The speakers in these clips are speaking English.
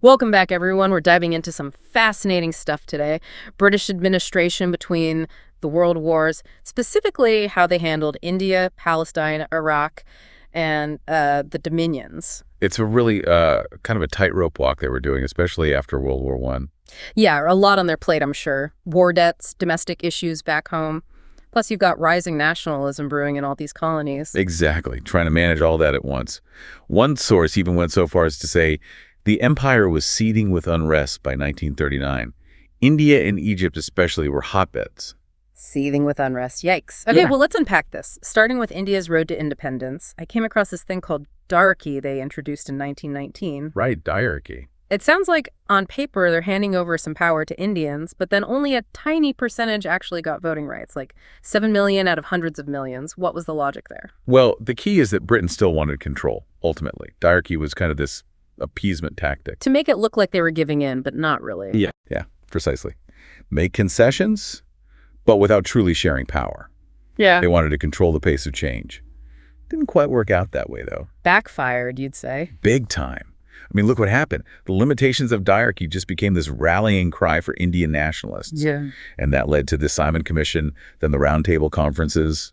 Welcome back, everyone. We're diving into some fascinating stuff today. British administration between the world wars, specifically how they handled India, Palestine, Iraq, and the Dominions. It's a really kind of a tightrope walk they were doing, especially after World War One. Yeah, a lot on their plate, I'm sure. War debts, domestic issues back home. Plus, you've got rising nationalism brewing in all these colonies. Exactly, trying to manage all that at once. One source even went so far as to say the empire was seething with unrest by 1939. India and Egypt especially were hotbeds. Seething with unrest. Yikes. Okay, Yeah. well, let's unpack this. Starting with India's road to independence, I came across this thing called Darki they introduced in 1919. Right, diarchy. It sounds like on paper they're handing over some power to Indians, but then only a tiny percentage actually got voting rights, like 7 million out of hundreds of millions. What was the logic there? Well, the key is that Britain still wanted control, ultimately. Diarchy was kind of this appeasement tactic. To make it look like they were giving in, but not really. Yeah, precisely. Make concessions, but without truly sharing power. Yeah. They wanted to control the pace of change. Didn't quite work out that way, though. Backfired, you'd say. Big time. I mean, look what happened. The limitations of diarchy just became this rallying cry for Indian nationalists. Yeah. And that led to the Simon Commission, then the Round Table Conferences.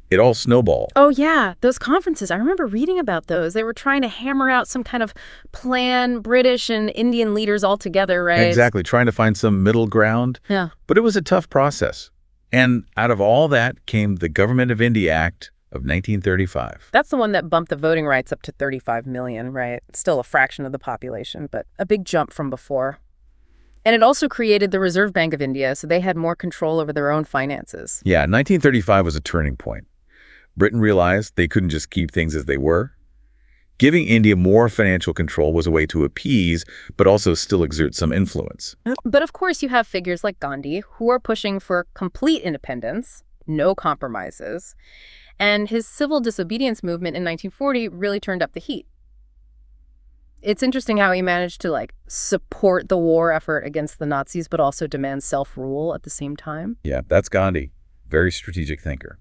It all snowballed. Oh, yeah, those conferences. I remember reading about those. They were trying to hammer out some kind of plan, British and Indian leaders all together, right? Exactly, trying to find some middle ground. Yeah. But it was a tough process. And out of all that came the Government of India Act of 1935. That's the one that bumped the voting rights up to 35 million, right? Still a fraction of the population, but a big jump from before. And it also created the Reserve Bank of India, so they had more control over their own finances. Yeah, 1935 was a turning point. Britain realized they couldn't just keep things as they were. Giving India more financial control was a way to appease, but also still exert some influence. But of course, you have figures like Gandhi, who are pushing for complete independence, no compromises. And his civil disobedience movement in 1940 really turned up the heat. It's interesting how he managed to, support the war effort against the Nazis, but also demand self-rule at the same time. Yeah, that's Gandhi. Very strategic thinker.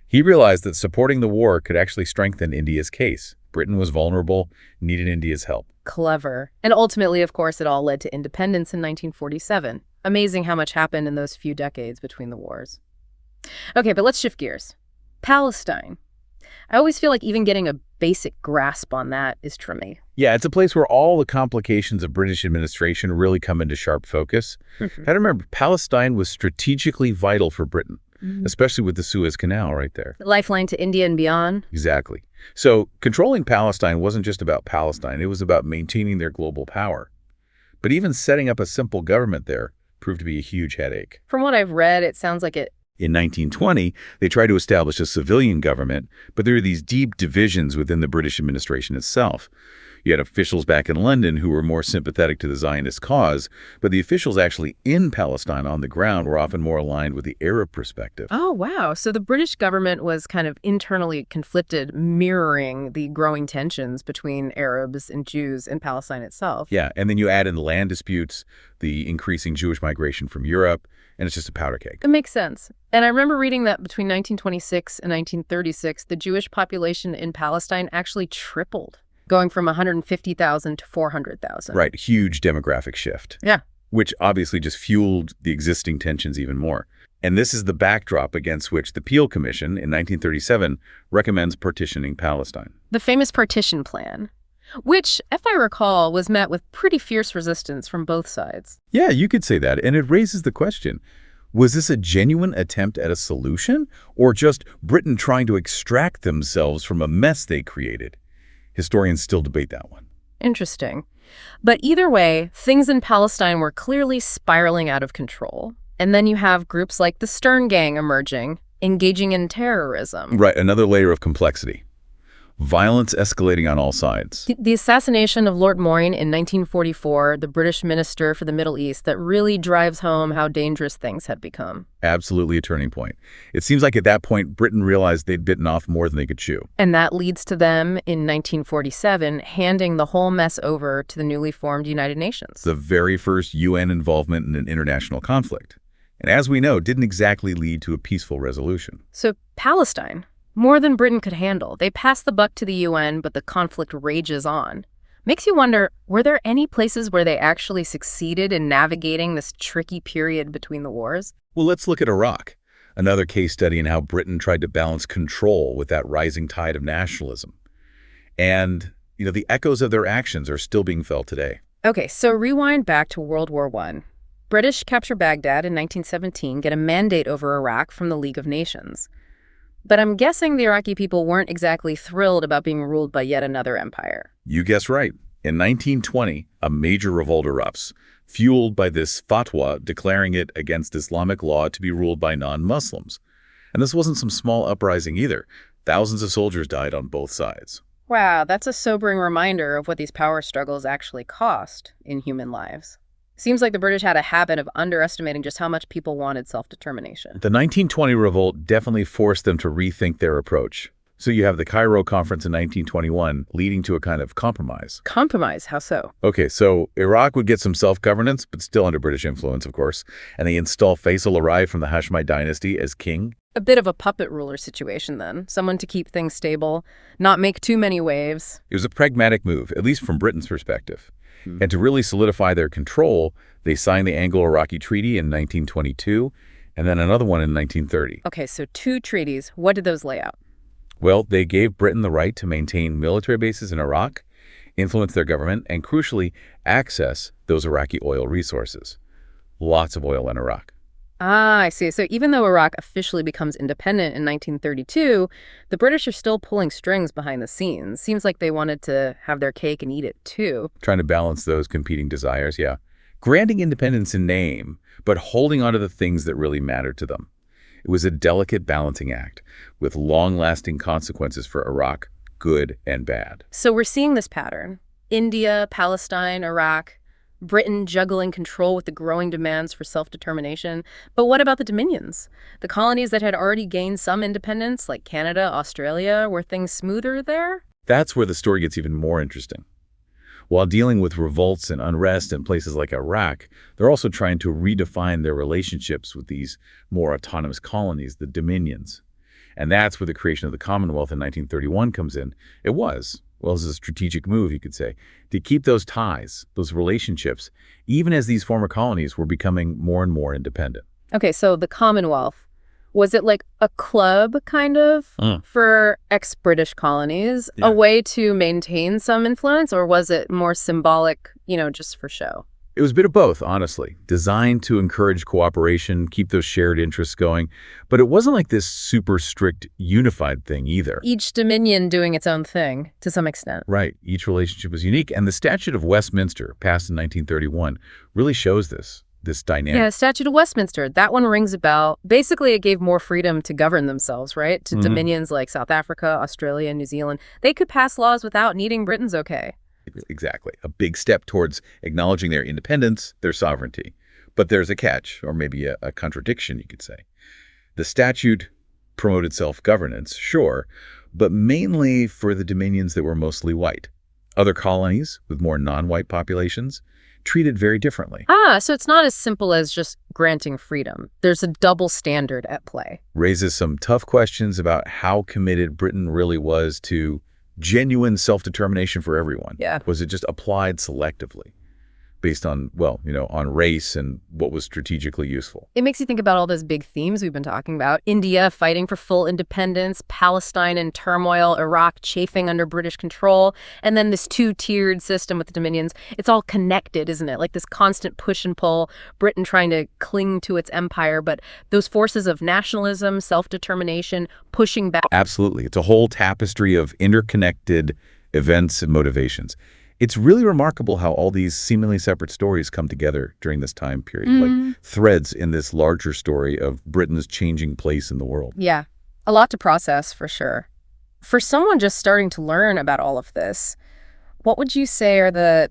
He realized that supporting the war could actually strengthen India's case. Britain was vulnerable, needed India's help. Clever. And ultimately, of course, it all led to independence in 1947. Amazing how much happened in those few decades between the wars. Okay, but let's shift gears. Palestine. I always feel like even getting a basic grasp on that is tricky. Yeah, it's a place where all the complications of British administration really come into sharp focus. Gotta remember, Palestine was strategically vital for Britain, especially with the Suez Canal right there. Lifeline to India and beyond. Exactly. So controlling Palestine wasn't just about Palestine, it was about maintaining their global power. But even setting up a simple government there proved to be a huge headache. From what I've read, it sounds like it. In 1920, they tried to establish a civilian government, but there were these deep divisions within the British administration itself. You had officials back in London who were more sympathetic to the Zionist cause, but the officials actually in Palestine on the ground were often more aligned with the Arab perspective. Oh, wow. So the British government was kind of internally conflicted, mirroring the growing tensions between Arabs and Jews in Palestine itself. Yeah, and then you add in the land disputes, the increasing Jewish migration from Europe, and it's just a powder keg. It makes sense. And I remember reading that between 1926 and 1936, the Jewish population in Palestine actually tripled, going from 150,000 to 400,000. Right, huge demographic shift. Yeah. Which obviously just fueled the existing tensions even more. And this is the backdrop against which the Peel Commission in 1937 recommends partitioning Palestine. The famous partition plan, which, if I recall, was met with pretty fierce resistance from both sides. Yeah, you could say that. And it raises the question, was this a genuine attempt at a solution or just Britain trying to extract themselves from a mess they created? Historians still debate that one. Interesting. But either way, things in Palestine were clearly spiraling out of control. And then you have groups like the Stern Gang emerging, engaging in terrorism. Right, another layer of complexity. Violence escalating on all sides. The assassination of Lord Moyne in 1944, the British minister for the Middle East, that really drives home how dangerous things had become. Absolutely a turning point. It seems like at that point, Britain realized they'd bitten off more than they could chew. And that leads to them, in 1947, handing the whole mess over to the newly formed United Nations. The very first UN involvement in an international conflict. And as we know, didn't exactly lead to a peaceful resolution. So Palestine, more than Britain could handle. They pass the buck to the UN, but the conflict rages on. Makes you wonder, were there any places where they actually succeeded in navigating this tricky period between the wars? Well, let's look at Iraq, another case study in how Britain tried to balance control with that rising tide of nationalism. And, the echoes of their actions are still being felt today. Okay, so rewind back to World War I. British capture Baghdad in 1917, get a mandate over Iraq from the League of Nations. But I'm guessing the Iraqi people weren't exactly thrilled about being ruled by yet another empire. You guessed right. In 1920, a major revolt erupts, fueled by this fatwa declaring it against Islamic law to be ruled by non-Muslims. And this wasn't some small uprising either. Thousands of soldiers died on both sides. Wow, that's a sobering reminder of what these power struggles actually cost in human lives. Seems like the British had a habit of underestimating just how much people wanted self-determination. The 1920 revolt definitely forced them to rethink their approach. So you have the Cairo Conference in 1921 leading to a kind of compromise. Compromise? How so? Okay, so Iraq would get some self-governance, but still under British influence, of course, and they install Faisal Arai from the Hashemite dynasty as king. A bit of a puppet ruler situation, then. Someone to keep things stable, not make too many waves. It was a pragmatic move, at least from Britain's perspective. And to really solidify their control, they signed the Anglo-Iraqi Treaty in 1922, and then another one in 1930. Okay, so 2 treaties. What did those lay out? Well, they gave Britain the right to maintain military bases in Iraq, influence their government, and crucially, access those Iraqi oil resources. Lots of oil in Iraq. Ah, I see. So even though Iraq officially becomes independent in 1932, the British are still pulling strings behind the scenes. Seems like they wanted to have their cake and eat it too. Trying to balance those competing desires, yeah. Granting independence in name, but holding on to the things that really matter to them. It was a delicate balancing act with long-lasting consequences for Iraq, good and bad. So we're seeing this pattern. India, Palestine, Iraq, Britain juggling control with the growing demands for self-determination. But what about the dominions? The colonies that had already gained some independence, like Canada, Australia, were things smoother there? That's where the story gets even more interesting. While dealing with revolts and unrest in places like Iraq, they're also trying to redefine their relationships with these more autonomous colonies, the dominions. And that's where the creation of the Commonwealth in 1931 comes in. It was a strategic move, you could say, to keep those ties, those relationships, even as these former colonies were becoming more and more independent. Okay, so the Commonwealth, was it like a club, kind of, for ex-British colonies, Yeah. a way to maintain some influence, or was it more symbolic, just for show? It was a bit of both, honestly, designed to encourage cooperation, keep those shared interests going. But it wasn't like this super strict, unified thing either. Each dominion doing its own thing, to some extent. Right. Each relationship was unique. And the Statute of Westminster, passed in 1931, really shows this dynamic. Yeah, Statute of Westminster, that one rings a bell. Basically, it gave more freedom to govern themselves, right? To dominions like South Africa, Australia, New Zealand. They could pass laws without needing Britain's okay. Exactly. A big step towards acknowledging their independence, their sovereignty. But there's a catch, or maybe a contradiction, you could say. The statute promoted self-governance, sure, but mainly for the dominions that were mostly white. Other colonies with more non-white populations treated very differently. Ah, so it's not as simple as just granting freedom. There's a double standard at play. Raises some tough questions about how committed Britain really was to genuine self-determination for everyone. Yeah. Was it just applied selectively based on, on race and what was strategically useful? It makes you think about all those big themes we've been talking about. India fighting for full independence, Palestine in turmoil, Iraq chafing under British control, and then this 2-tiered system with the dominions. It's all connected, isn't it? Like this constant push and pull, Britain trying to cling to its empire, but those forces of nationalism, self-determination, pushing back. Absolutely. It's a whole tapestry of interconnected events and motivations. It's really remarkable how all these seemingly separate stories come together during this time period, like threads in this larger story of Britain's changing place in the world. Yeah, a lot to process for sure. For someone just starting to learn about all of this, what would you say are the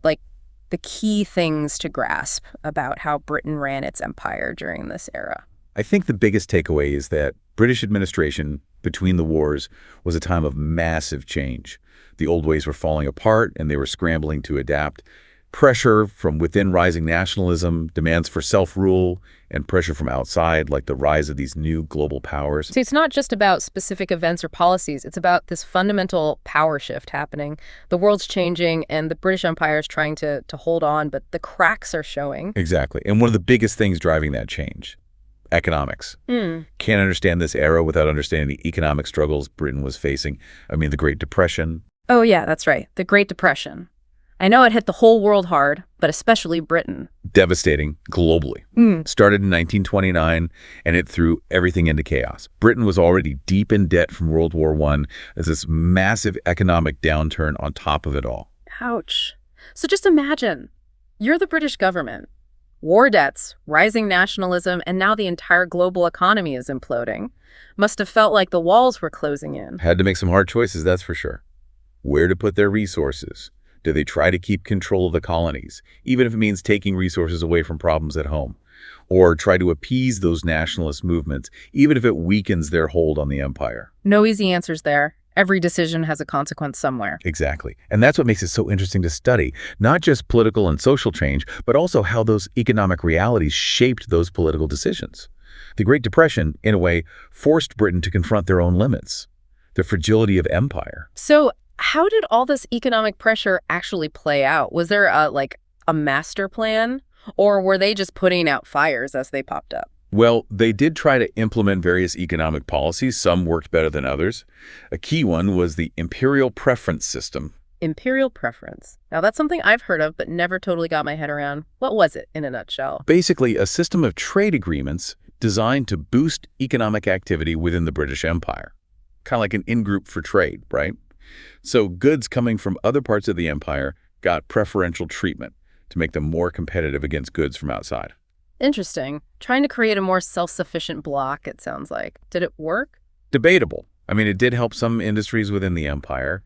key things to grasp about how Britain ran its empire during this era? I think the biggest takeaway is that British administration between the wars was a time of massive change. The old ways were falling apart and they were scrambling to adapt. Pressure from within rising nationalism, demands for self-rule, and pressure from outside, like the rise of these new global powers. So it's not just about specific events or policies. It's about this fundamental power shift happening. The world's changing and the British Empire is trying to hold on, but the cracks are showing. Exactly. And one of the biggest things driving that change, economics. Can't understand this era without understanding the economic struggles Britain was facing. I mean, the Great Depression. Oh, yeah, that's right. The Great Depression. I know it hit the whole world hard, but especially Britain. Devastating globally. Started in 1929, and it threw everything into chaos. Britain was already deep in debt from World War I. There's this massive economic downturn on top of it all. Ouch. So just imagine, you're the British government. War debts, rising nationalism, and now the entire global economy is imploding. Must have felt like the walls were closing in. Had to make some hard choices, that's for sure. Where to put their resources? Do they try to keep control of the colonies, even if it means taking resources away from problems at home? Or try to appease those nationalist movements, even if it weakens their hold on the empire? No easy answers there. Every decision has a consequence somewhere. Exactly. And that's what makes it so interesting to study, not just political and social change, but also how those economic realities shaped those political decisions. The Great Depression, in a way, forced Britain to confront their own limits, the fragility of empire. So how did all this economic pressure actually play out? Was there a master plan, or were they just putting out fires as they popped up? Well, they did try to implement various economic policies. Some worked better than others. A key one was the imperial preference system. Imperial preference. Now, that's something I've heard of, but never totally got my head around. What was it, in a nutshell? Basically, a system of trade agreements designed to boost economic activity within the British Empire. Kind of like an in-group for trade, right? So goods coming from other parts of the empire got preferential treatment to make them more competitive against goods from outside. Interesting. Trying to create a more self-sufficient bloc, it sounds like. Did it work? Debatable. I mean, it did help some industries within the empire,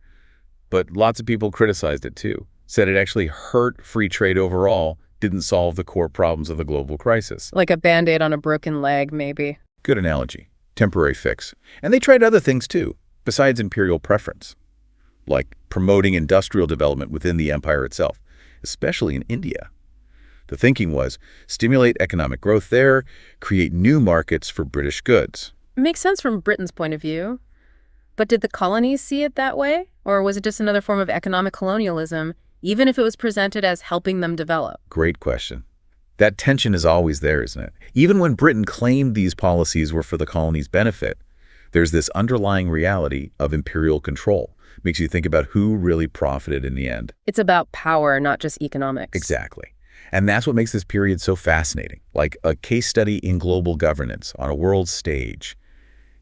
but lots of people criticized it too. Said it actually hurt free trade overall, didn't solve the core problems of the global crisis. Like a Band-Aid on a broken leg, maybe. Good analogy. Temporary fix. And they tried other things too, besides imperial preference, like promoting industrial development within the empire itself, especially in India. The thinking was stimulate economic growth there, create new markets for British goods. Makes sense from Britain's point of view. But did the colonies see it that way? Or was it just another form of economic colonialism, even if it was presented as helping them develop? Great question. That tension is always there, isn't it? Even when Britain claimed these policies were for the colonies' benefit, there's this underlying reality of imperial control. Makes you think about who really profited in the end. It's about power, not just economics. Exactly. And that's what makes this period so fascinating, like a case study in global governance on a world stage.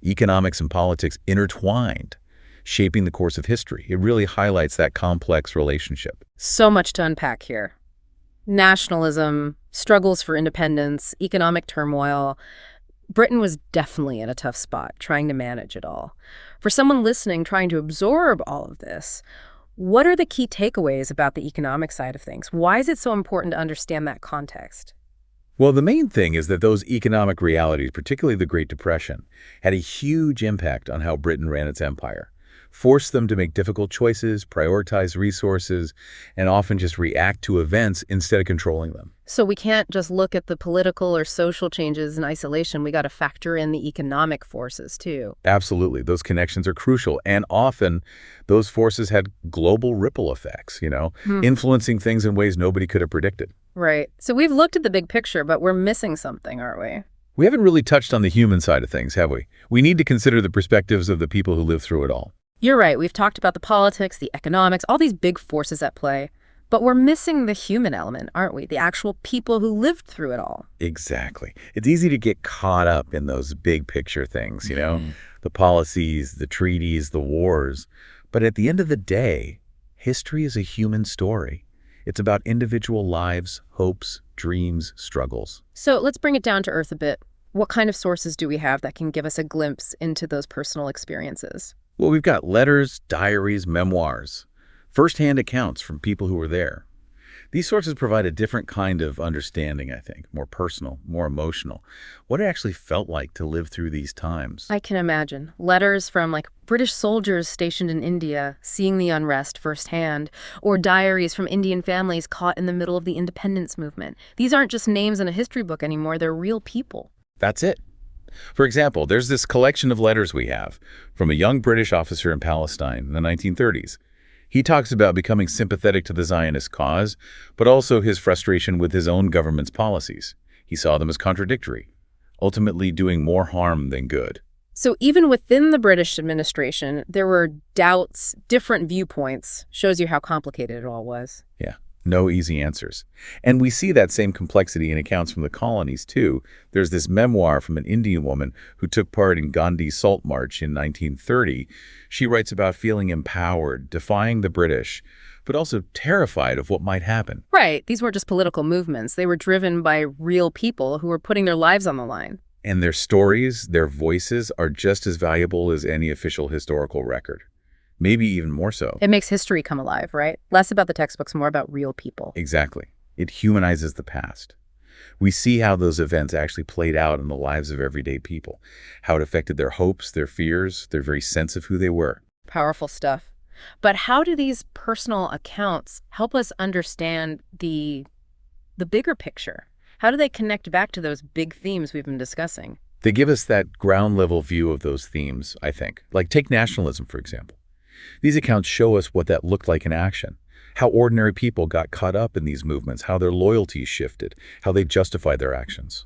Economics and politics intertwined, shaping the course of history. It really highlights that complex relationship. So much to unpack here. Nationalism, struggles for independence, economic turmoil. Britain was definitely in a tough spot trying to manage it all. For someone listening trying to absorb all of this, what are the key takeaways about the economic side of things? Why is it so important to understand that context? Well, the main thing is that those economic realities, particularly the Great Depression, had a huge impact on how Britain ran its empire, forced them to make difficult choices, prioritize resources, and often just react to events instead of controlling them. So we can't just look at the political or social changes in isolation. We got to factor in the economic forces, too. Absolutely. Those connections are crucial. And often those forces had global ripple effects, influencing things in ways nobody could have predicted. Right. So we've looked at the big picture, but we're missing something, aren't we? We haven't really touched on the human side of things, have we? We need to consider the perspectives of the people who lived through it all. You're right. We've talked about the politics, the economics, all these big forces at play. But we're missing the human element, aren't we? The actual people who lived through it all. Exactly. It's easy to get caught up in those big picture things, the policies, the treaties, the wars. But at the end of the day, history is a human story. It's about individual lives, hopes, dreams, struggles. So let's bring it down to earth a bit. What kind of sources do we have that can give us a glimpse into those personal experiences? Well, we've got letters, diaries, memoirs, first-hand accounts from people who were there. These sources provide a different kind of understanding, I think, more personal, more emotional. What it actually felt like to live through these times. I can imagine. Letters from British soldiers stationed in India, seeing the unrest firsthand, or diaries from Indian families caught in the middle of the independence movement. These aren't just names in a history book anymore, they're real people. That's it. For example, there's this collection of letters we have from a young British officer in Palestine in the 1930s. He talks about becoming sympathetic to the Zionist cause, but also his frustration with his own government's policies. He saw them as contradictory, ultimately doing more harm than good. So even within the British administration, there were doubts, different viewpoints. Shows you how complicated it all was. Yeah, no easy answers. And we see that same complexity in accounts from the colonies, too. There's this memoir from an Indian woman who took part in Gandhi's Salt March in 1930. She writes about feeling empowered, defying the British, but also terrified of what might happen. Right. These weren't just political movements. They were driven by real people who were putting their lives on the line. And their stories, their voices, are just as valuable as any official historical record. Maybe even more so. It makes history come alive, right? Less about the textbooks, more about real people. Exactly. It humanizes the past. We see how those events actually played out in the lives of everyday people, how it affected their hopes, their fears, their very sense of who they were. Powerful stuff. But how do these personal accounts help us understand the bigger picture? How do they connect back to those big themes we've been discussing? They give us that ground-level view of those themes, I think. Like take nationalism, for example. These accounts show us what that looked like in action, how ordinary people got caught up in these movements, how their loyalties shifted, how they justified their actions.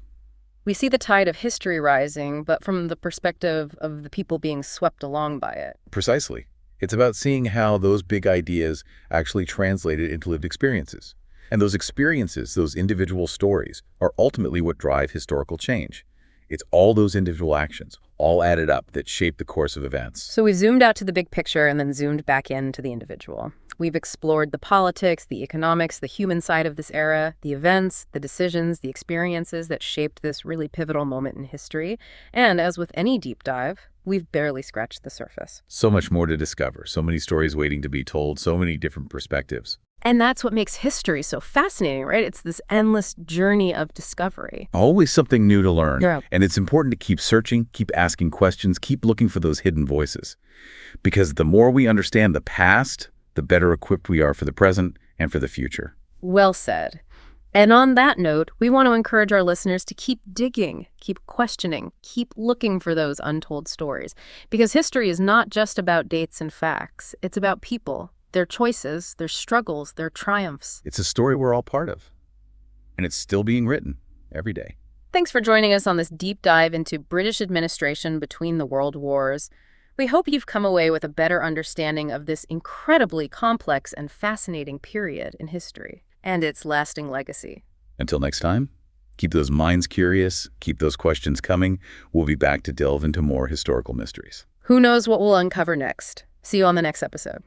We see the tide of history rising, but from the perspective of the people being swept along by it. Precisely. It's about seeing how those big ideas actually translated into lived experiences. And those experiences, those individual stories, are ultimately what drive historical change. It's all those individual actions, all added up, that shape the course of events. So we zoomed out to the big picture and then zoomed back into the individual. We've explored the politics, the economics, the human side of this era, the events, the decisions, the experiences that shaped this really pivotal moment in history. And as with any deep dive, we've barely scratched the surface. So much more to discover, so many stories waiting to be told, so many different perspectives. And that's what makes history so fascinating, right? It's this endless journey of discovery. Always something new to learn. Yeah. And it's important to keep searching, keep asking questions, keep looking for those hidden voices. Because the more we understand the past, the better equipped we are for the present and for the future. Well said. And on that note, we want to encourage our listeners to keep digging, keep questioning, keep looking for those untold stories. Because history is not just about dates and facts. It's about people, their choices, their struggles, their triumphs. It's a story we're all part of. And it's still being written every day. Thanks for joining us on this deep dive into British administration between the world wars. We hope you've come away with a better understanding of this incredibly complex and fascinating period in history and its lasting legacy. Until next time, keep those minds curious, keep those questions coming. We'll be back to delve into more historical mysteries. Who knows what we'll uncover next? See you on the next episode.